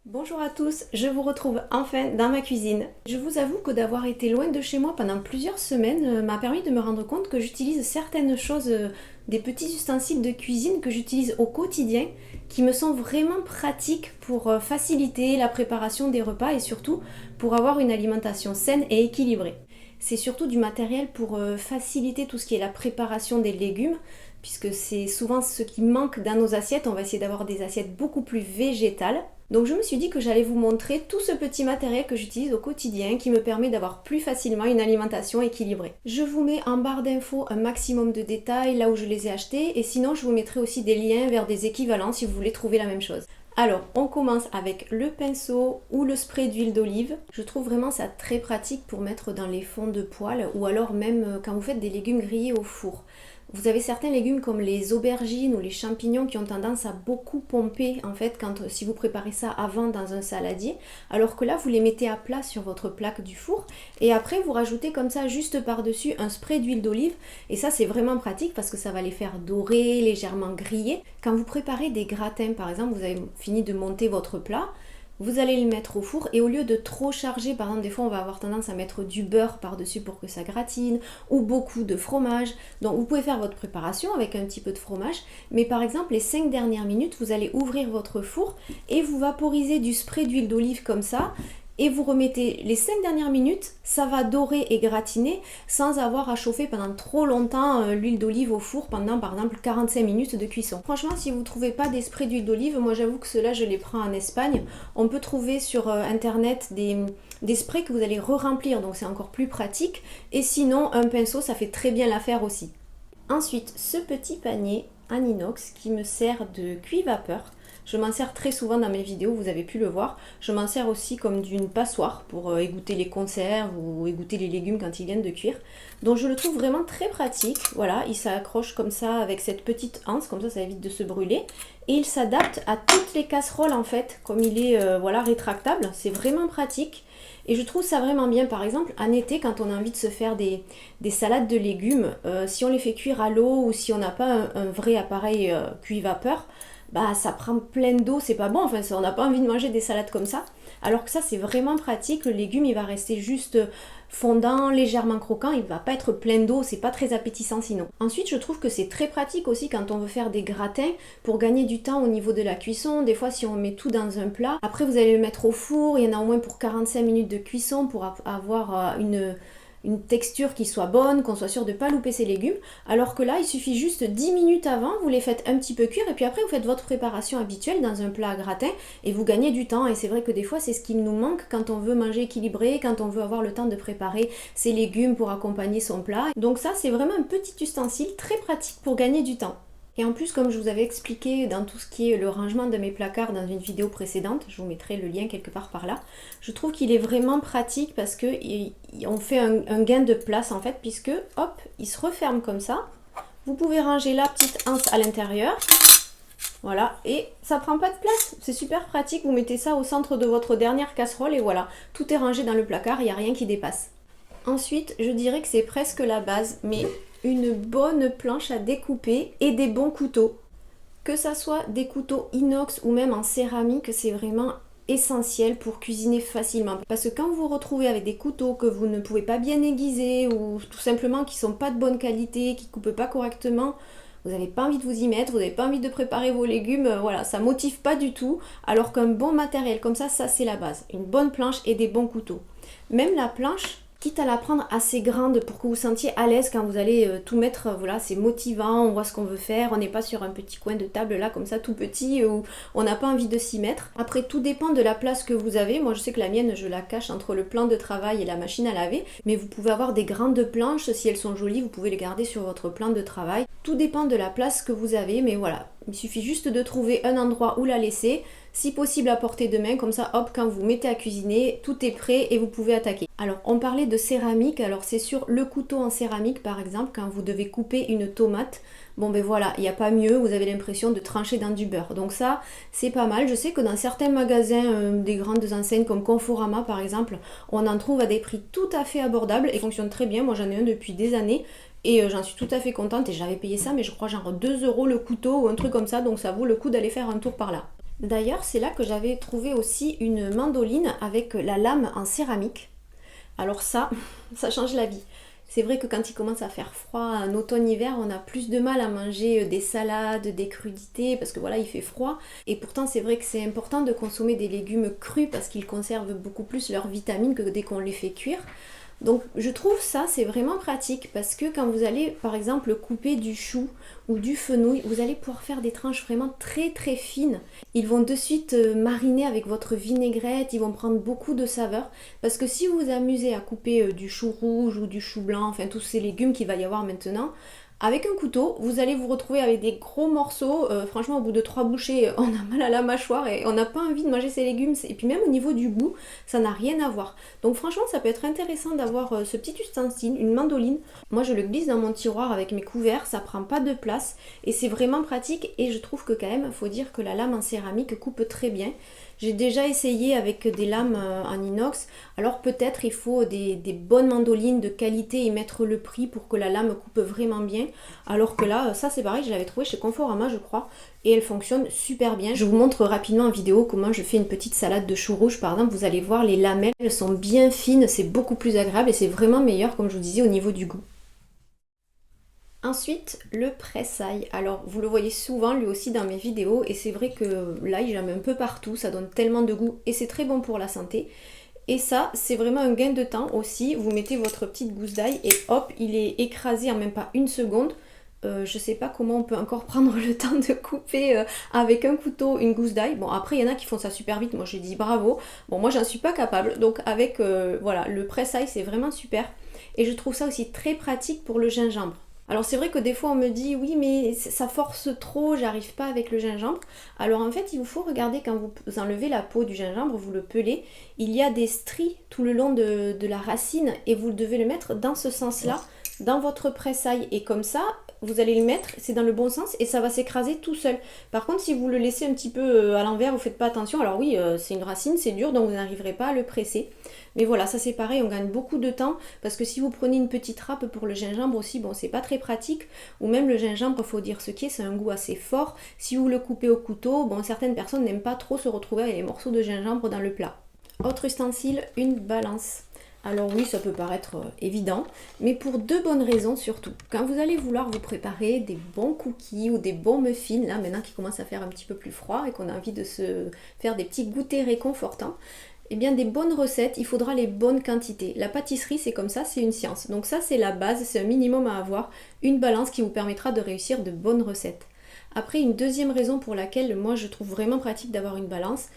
Bonjour à tous, je vous retrouve enfin dans ma cuisine. Je vous avoue que d'avoir été loin de chez moi pendant plusieurs semaines m'a permis de me rendre compte que j'utilise certaines choses, des petits ustensiles de cuisine que j'utilise au quotidien, qui me sont vraiment pratiques pour faciliter la préparation des repas et surtout pour avoir une alimentation saine et équilibrée. C'est surtout du matériel pour faciliter tout ce qui est la préparation des légumes, puisque c'est souvent ce qui manque dans nos assiettes. On va essayer d'avoir des assiettes beaucoup plus végétales. Donc je me suis dit que j'allais vous montrer tout ce petit matériel que j'utilise au quotidien qui me permet d'avoir plus facilement une alimentation équilibrée. Je vous mets en barre d'infos un maximum de détails là où je les ai achetés et sinon je vous mettrai aussi des liens vers des équivalents si vous voulez trouver la même chose. Alors, on commence avec le pinceau ou le spray d'huile d'olive. Je trouve vraiment ça très pratique pour mettre dans les fonds de poêle ou alors même quand vous faites des légumes grillés au four. Vous avez certains légumes comme les aubergines ou les champignons qui ont tendance à beaucoup pomper en fait si vous préparez ça avant dans un saladier, alors que là vous les mettez à plat sur votre plaque du four et après vous rajoutez comme ça juste par-dessus un spray d'huile d'olive et ça c'est vraiment pratique parce que ça va les faire dorer, légèrement griller. Quand vous préparez des gratins par exemple, vous avez fini de monter votre plat, vous allez le mettre au four et au lieu de trop charger, par exemple des fois on va avoir tendance à mettre du beurre par-dessus pour que ça gratine ou beaucoup de fromage. Donc vous pouvez faire votre préparation avec un petit peu de fromage, mais par exemple les 5 dernières minutes vous allez ouvrir votre four et vous vaporisez du spray d'huile d'olive comme ça et vous remettez les 5 dernières minutes, ça va dorer et gratiner sans avoir à chauffer pendant trop longtemps l'huile d'olive au four pendant par exemple 45 minutes de cuisson. Franchement, si vous ne trouvez pas des sprays d'huile d'olive, moi j'avoue que ceux-là je les prends en Espagne. On peut trouver sur internet des sprays que vous allez re-remplir, donc c'est encore plus pratique. Et sinon, un pinceau, ça fait très bien l'affaire aussi. Ensuite, ce petit panier en inox qui me sert de cuit-vapeur. Je m'en sers très souvent dans mes vidéos, vous avez pu le voir. Je m'en sers aussi comme d'une passoire pour égoutter les conserves ou égoutter les légumes quand ils viennent de cuire. Donc je le trouve vraiment très pratique. Voilà, il s'accroche comme ça avec cette petite anse, comme ça évite de se brûler. Et il s'adapte à toutes les casseroles en fait, comme il est voilà, rétractable. C'est vraiment pratique. Et je trouve ça vraiment bien, par exemple, en été, quand on a envie de se faire des salades de légumes, si on les fait cuire à l'eau ou si on n'a pas un vrai appareil cuit-vapeur, bah ça prend plein d'eau, c'est pas bon, enfin on n'a pas envie de manger des salades comme ça. Alors que ça c'est vraiment pratique, le légume il va rester juste fondant, légèrement croquant, il va pas être plein d'eau, c'est pas très appétissant sinon. Ensuite je trouve que c'est très pratique aussi quand on veut faire des gratins pour gagner du temps au niveau de la cuisson. Des fois si on met tout dans un plat, après vous allez le mettre au four, il y en a au moins pour 45 minutes de cuisson pour avoir une texture qui soit bonne, qu'on soit sûr de ne pas louper ses légumes, alors que là il suffit juste 10 minutes avant, vous les faites un petit peu cuire et puis après vous faites votre préparation habituelle dans un plat à gratin et vous gagnez du temps. Et c'est vrai que des fois c'est ce qui nous manque quand on veut manger équilibré, quand on veut avoir le temps de préparer ses légumes pour accompagner son plat. Donc ça c'est vraiment un petit ustensile très pratique pour gagner du temps. Et en plus, comme je vous avais expliqué dans tout ce qui est le rangement de mes placards dans une vidéo précédente, je vous mettrai le lien quelque part par là, je trouve qu'il est vraiment pratique parce qu'on fait un gain de place en fait, puisque hop, il se referme comme ça. Vous pouvez ranger la petite anse à l'intérieur, voilà, et ça prend pas de place, c'est super pratique, vous mettez ça au centre de votre dernière casserole et voilà, tout est rangé dans le placard, il n'y a rien qui dépasse. Ensuite, je dirais que c'est presque la base, mais une bonne planche à découper et des bons couteaux. Que ça soit des couteaux inox ou même en céramique, c'est vraiment essentiel pour cuisiner facilement. Parce que quand vous vous retrouvez avec des couteaux que vous ne pouvez pas bien aiguiser ou tout simplement qui sont pas de bonne qualité, qui coupent pas correctement, vous n'avez pas envie de vous y mettre, vous n'avez pas envie de préparer vos légumes, voilà, ça motive pas du tout. Alors qu'un bon matériel comme ça c'est la base. Une bonne planche et des bons couteaux. Même la planche, quitte à la prendre assez grande pour que vous sentiez à l'aise quand vous allez tout mettre, voilà, c'est motivant, on voit ce qu'on veut faire, on n'est pas sur un petit coin de table là comme ça tout petit où on n'a pas envie de s'y mettre. Après tout dépend de la place que vous avez, moi je sais que la mienne je la cache entre le plan de travail et la machine à laver, mais vous pouvez avoir des grandes planches, si elles sont jolies vous pouvez les garder sur votre plan de travail. Tout dépend de la place que vous avez, mais voilà, il suffit juste de trouver un endroit où la laisser, si possible à portée de main, comme ça hop, quand vous mettez à cuisiner, tout est prêt et vous pouvez attaquer. Alors on parlait de céramique, alors c'est sur le couteau en céramique par exemple, quand vous devez couper une tomate, bon ben voilà, il n'y a pas mieux, vous avez l'impression de trancher dans du beurre. Donc ça, c'est pas mal. Je sais que dans certains magasins, des grandes enseignes comme Conforama par exemple, on en trouve à des prix tout à fait abordables et fonctionne très bien. Moi j'en ai un depuis des années. Et j'en suis tout à fait contente et j'avais payé ça mais je crois genre 2 € le couteau ou un truc comme ça, donc ça vaut le coup d'aller faire un tour par là. D'ailleurs, c'est là que j'avais trouvé aussi une mandoline avec la lame en céramique. Alors ça, ça change la vie. C'est vrai que quand il commence à faire froid, en automne-hiver, on a plus de mal à manger des salades, des crudités, parce que voilà, il fait froid. Et pourtant, c'est vrai que c'est important de consommer des légumes crus parce qu'ils conservent beaucoup plus leurs vitamines que dès qu'on les fait cuire. Donc je trouve ça c'est vraiment pratique parce que quand vous allez par exemple couper du chou ou du fenouil, vous allez pouvoir faire des tranches vraiment très très fines. Ils vont de suite mariner avec votre vinaigrette, ils vont prendre beaucoup de saveur parce que si vous vous amusez à couper du chou rouge ou du chou blanc, enfin tous ces légumes qu'il va y avoir maintenant, avec un couteau, vous allez vous retrouver avec des gros morceaux. Franchement, au bout de 3 bouchées, on a mal à la mâchoire et on n'a pas envie de manger ces légumes. Et puis même au niveau du goût, ça n'a rien à voir. Donc franchement, ça peut être intéressant d'avoir ce petit ustensile, une mandoline. Moi, je le glisse dans mon tiroir avec mes couverts, ça prend pas de place et c'est vraiment pratique. Et je trouve que quand même, il faut dire que la lame en céramique coupe très bien. J'ai déjà essayé avec des lames en inox, alors peut-être il faut des bonnes mandolines de qualité et mettre le prix pour que la lame coupe vraiment bien. Alors que là, ça c'est pareil, je l'avais trouvé chez Conforama je crois, et elle fonctionne super bien. Je vous montre rapidement en vidéo comment je fais une petite salade de choux rouges par exemple, vous allez voir les lamelles, elles sont bien fines, c'est beaucoup plus agréable et c'est vraiment meilleur comme je vous disais au niveau du goût. Ensuite, le pressail. Alors, vous le voyez souvent lui aussi dans mes vidéos et c'est vrai que l'ail, j'aime un peu partout, ça donne tellement de goût et c'est très bon pour la santé. Et ça, c'est vraiment un gain de temps aussi. Vous mettez votre petite gousse d'ail et hop, il est écrasé en même pas une seconde. Je sais pas comment on peut encore prendre le temps de couper avec un couteau une gousse d'ail. Bon, après, il y en a qui font ça super vite. Moi, je dis bravo. Bon, moi, j'en suis pas capable. Donc, avec voilà, le pressail, c'est vraiment super. Et je trouve ça aussi très pratique pour le gingembre. Alors c'est vrai que des fois on me dit oui mais ça force trop, j'arrive pas avec le gingembre. Alors en fait il vous faut regarder quand vous enlevez la peau du gingembre, vous le pelez, il y a des stries tout le long de la racine et vous devez le mettre dans ce sens-là, dans votre pressail et comme ça vous allez le mettre, c'est dans le bon sens et ça va s'écraser tout seul. Par contre si vous le laissez un petit peu à l'envers, vous faites pas attention, alors oui c'est une racine, c'est dur donc vous n'arriverez pas à le presser. Mais voilà, ça c'est pareil, on gagne beaucoup de temps parce que si vous prenez une petite râpe pour le gingembre aussi, bon c'est pas très pratique. Ou même le gingembre, faut dire ce qui est, c'est un goût assez fort. Si vous le coupez au couteau, bon certaines personnes n'aiment pas trop se retrouver avec les morceaux de gingembre dans le plat. Autre ustensile, une balance. Alors oui, ça peut paraître évident, mais pour deux bonnes raisons surtout. Quand vous allez vouloir vous préparer des bons cookies ou des bons muffins, là maintenant qu'il commence à faire un petit peu plus froid et qu'on a envie de se faire des petits goûters réconfortants, eh bien des bonnes recettes, il faudra les bonnes quantités. La pâtisserie c'est comme ça, c'est une science. Donc ça c'est la base, c'est un minimum à avoir, une balance qui vous permettra de réussir de bonnes recettes. Après une deuxième raison pour laquelle moi je trouve vraiment pratique d'avoir une balance,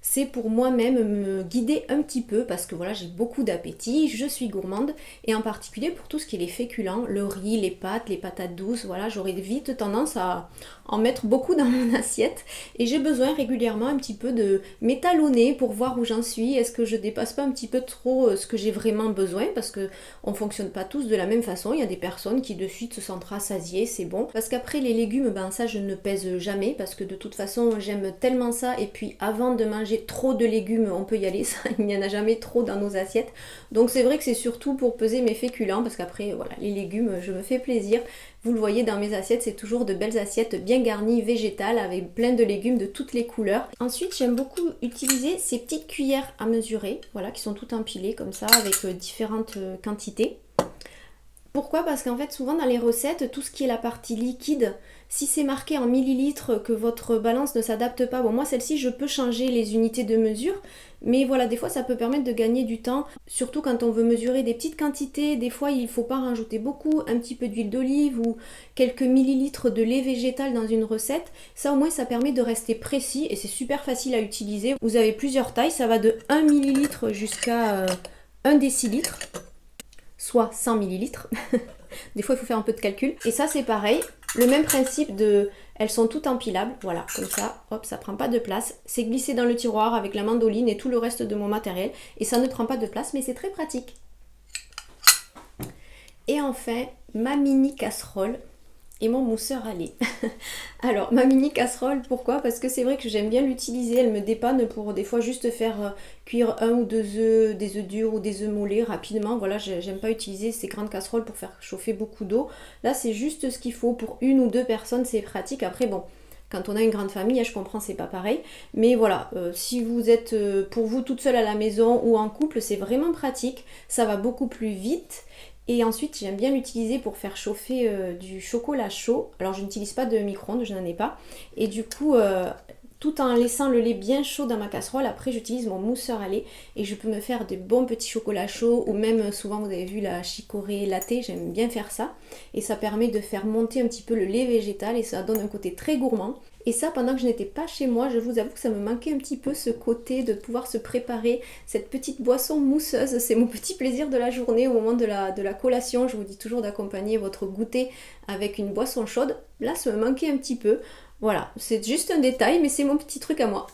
c'est pour moi-même me guider un petit peu parce que voilà j'ai beaucoup d'appétit, je suis gourmande et en particulier pour tout ce qui est les féculents, le riz, les pâtes, les patates douces, voilà j'aurais vite tendance à en mettre beaucoup dans mon assiette et j'ai besoin régulièrement un petit peu de m'étalonner pour voir où j'en suis, est-ce que je dépasse pas un petit peu trop ce que j'ai vraiment besoin parce que on fonctionne pas tous de la même façon, il y a des personnes qui de suite se sentent rassasiées, c'est bon, parce qu'après les légumes, ben ça je ne pèse jamais parce que de toute façon j'aime tellement ça et puis avant de manger trop de légumes, on peut y aller, ça, il n'y en a jamais trop dans nos assiettes. Donc c'est vrai que c'est surtout pour peser mes féculents, parce qu'après, voilà, les légumes, je me fais plaisir. Vous le voyez dans mes assiettes, c'est toujours de belles assiettes bien garnies, végétales, avec plein de légumes de toutes les couleurs. Ensuite, j'aime beaucoup utiliser ces petites cuillères à mesurer, voilà, qui sont toutes empilées comme ça, avec différentes quantités. Pourquoi? Parce qu'en fait souvent dans les recettes, tout ce qui est la partie liquide, si c'est marqué en millilitres que votre balance ne s'adapte pas, bon moi celle-ci je peux changer les unités de mesure, mais voilà des fois ça peut permettre de gagner du temps, surtout quand on veut mesurer des petites quantités, des fois il ne faut pas rajouter beaucoup, un petit peu d'huile d'olive ou quelques millilitres de lait végétal dans une recette, ça au moins ça permet de rester précis et c'est super facile à utiliser. Vous avez plusieurs tailles, ça va de 1 millilitre jusqu'à 1 décilitre. Soit 100 millilitres. Des fois, il faut faire un peu de calcul. Et ça, c'est pareil. Le même principe de... Elles sont toutes empilables. Voilà, comme ça. Hop, ça prend pas de place. C'est glissé dans le tiroir avec la mandoline et tout le reste de mon matériel. Et ça ne prend pas de place, mais c'est très pratique. Et enfin, ma mini casserole et mon mousseur à lait. Alors, ma mini casserole, pourquoi? Parce que c'est vrai que j'aime bien l'utiliser, elle me dépanne pour des fois juste faire cuire 1 ou 2 œufs, des œufs durs ou des œufs mollets rapidement. Voilà, j'aime pas utiliser ces grandes casseroles pour faire chauffer beaucoup d'eau. Là, c'est juste ce qu'il faut pour 1 ou 2 personnes, c'est pratique. Après, bon, Quand on a une grande famille, je comprends, c'est pas pareil. Mais voilà, si vous êtes pour vous toute seule à la maison ou en couple, c'est vraiment pratique. Ça va beaucoup plus vite. Et ensuite, j'aime bien l'utiliser pour faire chauffer du chocolat chaud. Alors, je n'utilise pas de micro-ondes, je n'en ai pas. Et du coup, tout en laissant le lait bien chaud dans ma casserole, après j'utilise mon mousseur à lait et je peux me faire de bons petits chocolats chauds ou même souvent vous avez vu la chicorée latte, j'aime bien faire ça. Et ça permet de faire monter un petit peu le lait végétal et ça donne un côté très gourmand. Et ça, pendant que je n'étais pas chez moi, je vous avoue que ça me manquait un petit peu ce côté de pouvoir se préparer cette petite boisson mousseuse. C'est mon petit plaisir de la journée au moment de la collation. Je vous dis toujours d'accompagner votre goûter avec une boisson chaude. Là, ça me manquait un petit peu. Voilà, c'est juste un détail, mais c'est mon petit truc à moi.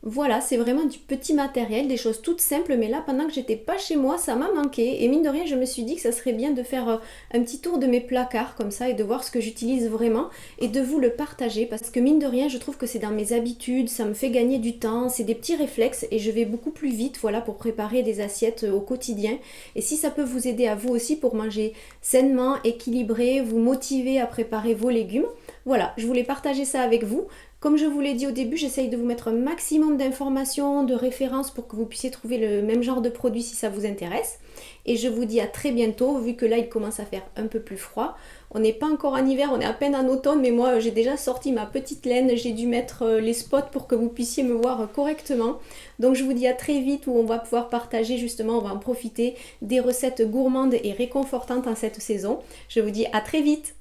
Voilà, c'est vraiment du petit matériel, des choses toutes simples, mais là, pendant que j'étais pas chez moi, ça m'a manqué. Et mine de rien, je me suis dit que ça serait bien de faire un petit tour de mes placards comme ça et de voir ce que j'utilise vraiment et de vous le partager. Parce que mine de rien, je trouve que c'est dans mes habitudes, ça me fait gagner du temps, c'est des petits réflexes et je vais beaucoup plus vite, voilà, pour préparer des assiettes au quotidien. Et si ça peut vous aider à vous aussi pour manger sainement, équilibré, vous motiver à préparer vos légumes, voilà, je voulais partager ça avec vous. Comme je vous l'ai dit au début, j'essaye de vous mettre un maximum d'informations, de références pour que vous puissiez trouver le même genre de produit si ça vous intéresse. Et je vous dis à très bientôt, vu que là il commence à faire un peu plus froid. On n'est pas encore en hiver, on est à peine en automne, mais moi j'ai déjà sorti ma petite laine, j'ai dû mettre les spots pour que vous puissiez me voir correctement. Donc je vous dis à très vite où on va pouvoir partager justement, on va en profiter des recettes gourmandes et réconfortantes en cette saison. Je vous dis à très vite.